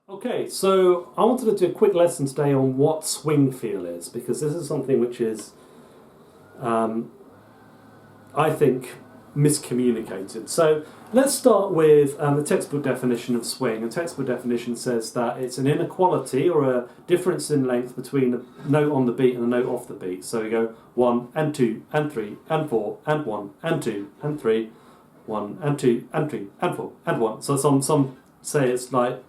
Okay, so I wanted to do a quick lesson today on what swing feel is, because this is something which is, I think, miscommunicated. So let's start with the textbook definition of swing. The textbook definition says that it's an inequality or a difference in length between a note on the beat and a note off the beat. So we go 1 and 2 and 3 and 4 and 1 and 2 and 3, 1 and 2 and 3 and 4 and 1. So some say it's like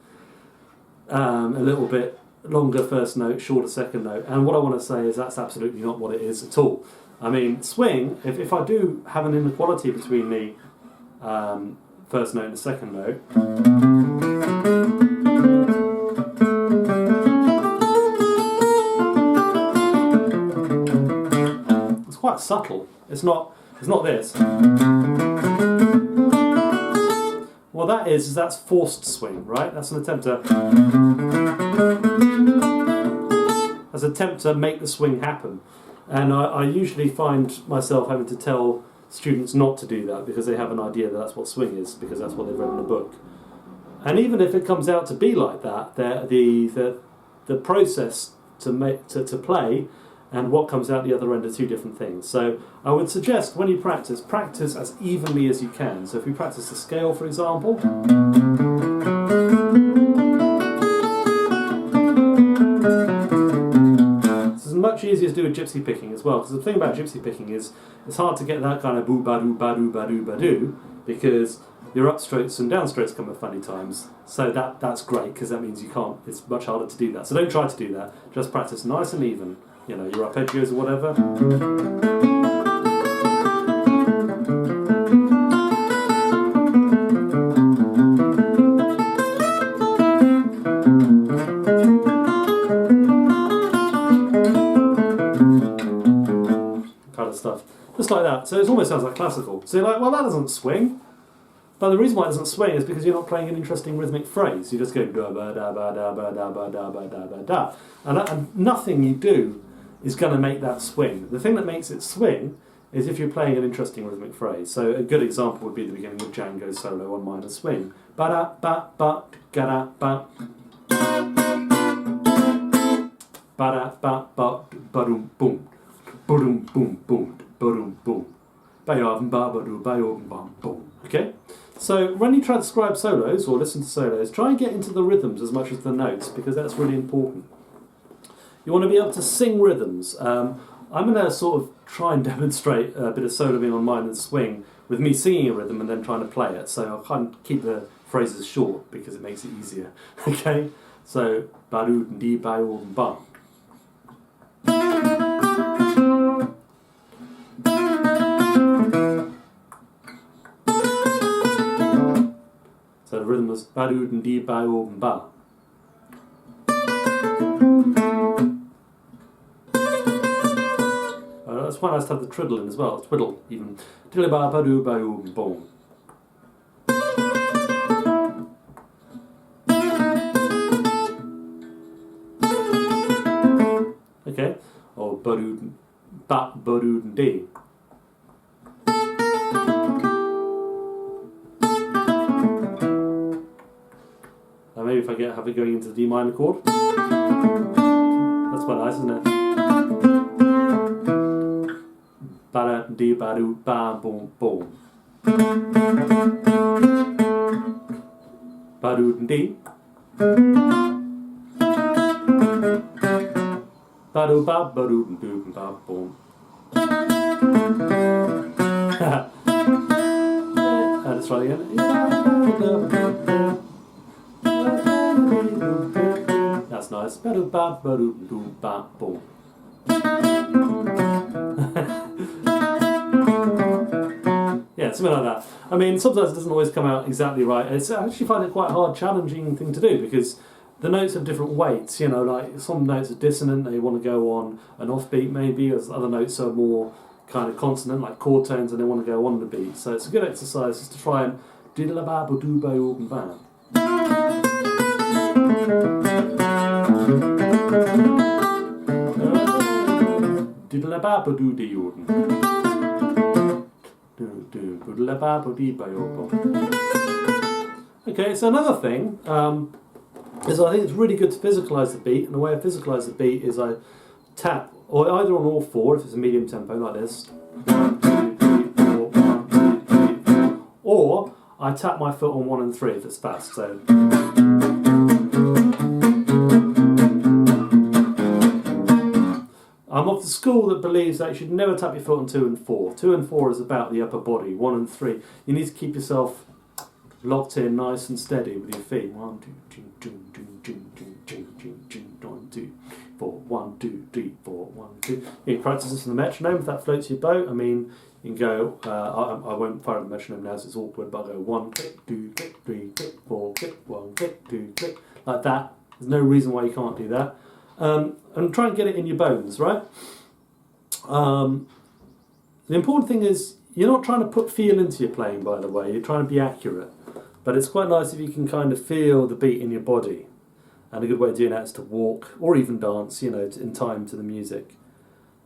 a little bit longer first note, shorter second note, and what I want to say is that's absolutely not what it is at all. I mean, swing, if I do have an inequality between the first note and the second note, it's quite subtle. It's not this. What that is that's forced swing, right? That's an attempt to make the swing happen. And I usually find myself having to tell students not to do that because they have an idea that that's what swing is, because that's what they've read in a book. And even if it comes out to be like that, the process to play and what comes out the other end are two different things. So I would suggest when you practice as evenly as you can. So if we practice the scale, for example, this is much easier to do with gypsy picking as well, because the thing about gypsy picking is it's hard to get that kind of boo-ba-doo, ba-doo, ba-doo, ba-doo, because your upstrokes and downstrokes come at funny times. So that's great, because that means you can't, it's much harder to do that. So don't try to do that, just practice nice and even. You know, your arpeggios or whatever. Kind of stuff. Just like that. So it almost sounds like classical. So you're like, well, that doesn't swing. But the reason why it doesn't swing is because you're not playing an interesting rhythmic phrase. You just go da ba da ba da ba da ba da ba da ba da. And nothing you do is going to make that swing. The thing that makes it swing is if you're playing an interesting rhythmic phrase. So a good example would be the beginning of Django's solo on minor swing. Ba da ba ba ga da ba. Ba da ba ba ba dum boom. Boom boom boom boom boom. Ba ya ba ba do ba yo bum boom. Okay? So when you transcribe solos or listen to solos, try and get into the rhythms as much as the notes, because that's really important. You want to be able to sing rhythms. I'm going to sort of try and demonstrate a bit of soloing on minor swing with me singing a rhythm and then trying to play it. So I'll kind of keep the phrases short because it makes it easier. Okay? So, ba-doo dee ba-yo ba. So the rhythm was ba-doo dee ba-yo ba. That's quite nice to have the twiddle in as well. Twiddle, even. Diddly ba ba doo ba yoo boom. Okay. Or ba doo ba ba doo dee. Maybe if I have it going into the D minor chord. That's quite nice, isn't it? Ba dee ba doo ba boom boom. Ba doo dee. Ba doo ba ba doo doo ba boom. Let's try it again. That's nice. Ba doo ba ba doo doo ba boom. Yeah, something like that. I mean, sometimes it doesn't always come out exactly right. I actually find it quite a hard, challenging thing to do, because the notes have different weights. You know, like some notes are dissonant, they want to go on an offbeat maybe, as other notes are more kind of consonant, like chord tones, and they want to go on the beat. So it's a good exercise just to try and diddle ba ba doo ba yo ba. Diddle ba ba doo de yo. Okay, so another thing, is I think it's really good to physicalise the beat, and the way I physicalise the beat is I tap, or either on all four if it's a medium tempo like this, 1, 2, 3, 4, 1, 2, 3, 4, or I tap my foot on 1 and 3 if it's fast. So. I'm of the school that believes that you should never tap your foot on 2 and 4. 2 and 4 is about the upper body. 1 and 3, you need to keep yourself locked in, nice and steady with your feet. 1, 2, 4, 1, 2, 3, 4, 1, 2. You can practice this on the metronome if that floats your boat. I mean, you can go. I won't fire the metronome now, so it's awkward. But I go 1 click, 2 click, 3 click, 4 click, 1 click, 2 click, like that. There's no reason why you can't do that. And try and get it in your bones, right? The important thing is you're not trying to put feel into your playing, by the way. You're trying to be accurate. But it's quite nice if you can kind of feel the beat in your body. And a good way of doing that is to walk or even dance, you know, in time to the music.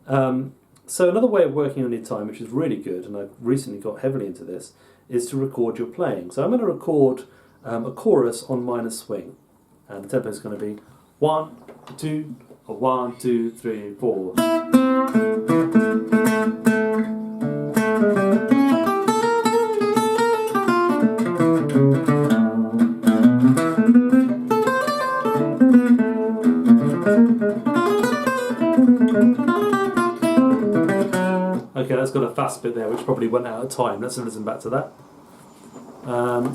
So another way of working on your time, which is really good, and I've recently got heavily into this, is to record your playing. So I'm going to record a chorus on minor swing. And the tempo is going to be 1, 2, 1, 2, 3, 4. Okay, that's got a fast bit there, which probably went out of time. Let's listen back to that.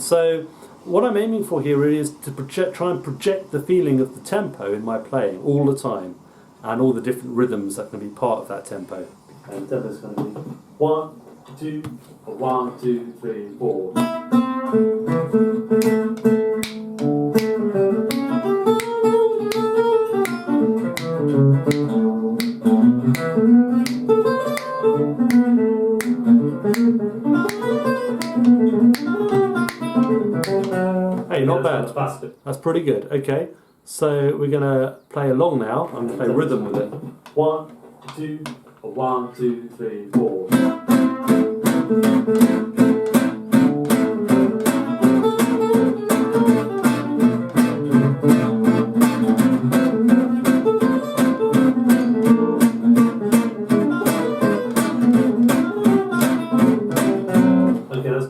So what I'm aiming for here really is to try and project the feeling of the tempo in my playing all the time, and all the different rhythms that can be part of that tempo. And the tempo is going to be 1, 2, 1, 2, 3, 4. Hey, not bad. That's pretty good. Okay, so we're going to play along now. I'm going to play rhythm with it. 1, 2, 1, 2, 3, 4.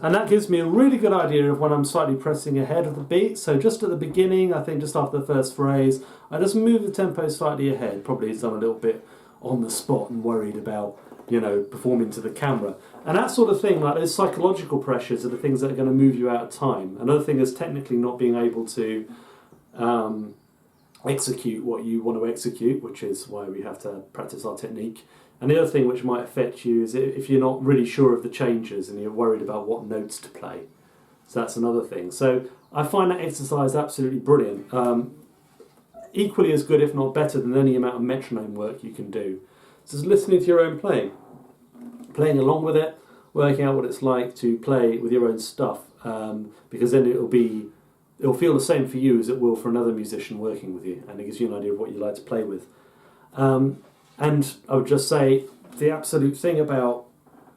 And that gives me a really good idea of when I'm slightly pressing ahead of the beat. So just at the beginning, I think just after the first phrase, I just move the tempo slightly ahead. Probably as I'm a little bit on the spot and worried about, you know, performing to the camera. And that sort of thing, like those psychological pressures are the things that are going to move you out of time. Another thing is technically not being able to execute what you want to execute, which is why we have to practice our technique. And the other thing which might affect you is if you're not really sure of the changes and you're worried about what notes to play. So that's another thing. So I find that exercise absolutely brilliant. Equally as good, if not better, than any amount of metronome work you can do. So just listening to your own playing along with it, working out what it's like to play with your own stuff, because then it'll feel the same for you as it will for another musician working with you, and it gives you an idea of what you like to play with. And I would just say the absolute thing about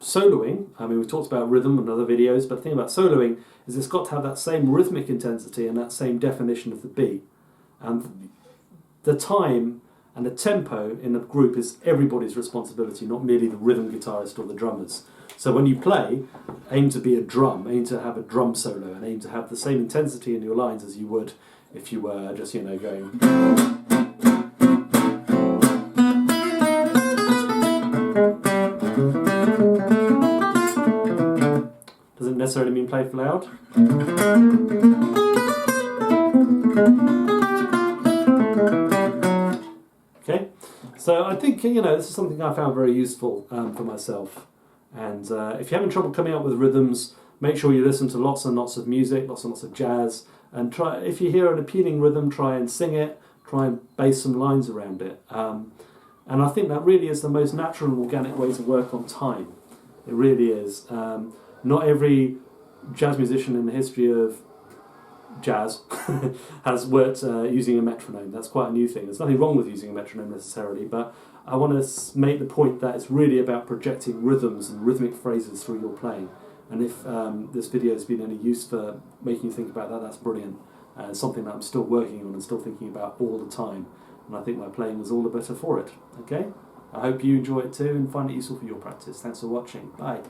soloing, I mean, we've talked about rhythm in other videos, but the thing about soloing is it's got to have that same rhythmic intensity and that same definition of the beat. And the time and the tempo in the group is everybody's responsibility, not merely the rhythm guitarist or the drummers. So when you play, aim to be a drum, aim to have a drum solo, and aim to have the same intensity in your lines as you would if you were just, you know, going... Doesn't necessarily mean play for loud. Okay, so I think, you know, this is something I found very useful for myself. And if you're having trouble coming up with rhythms, make sure you listen to lots and lots of music, lots and lots of jazz, and try. If you hear an appealing rhythm, try and sing it, try and base some lines around it. And I think that really is the most natural and organic way to work on time. It really is. Not every jazz musician in the history of jazz has worked using a metronome. That's quite a new thing. There's nothing wrong with using a metronome necessarily, but I want to make the point that it's really about projecting rhythms and rhythmic phrases through your playing. And if this video has been any use for making you think about that, that's brilliant. something that I'm still working on and still thinking about all the time. And I think my playing was all the better for it. Okay? I hope you enjoy it too and find it useful for your practice. Thanks for watching. Bye.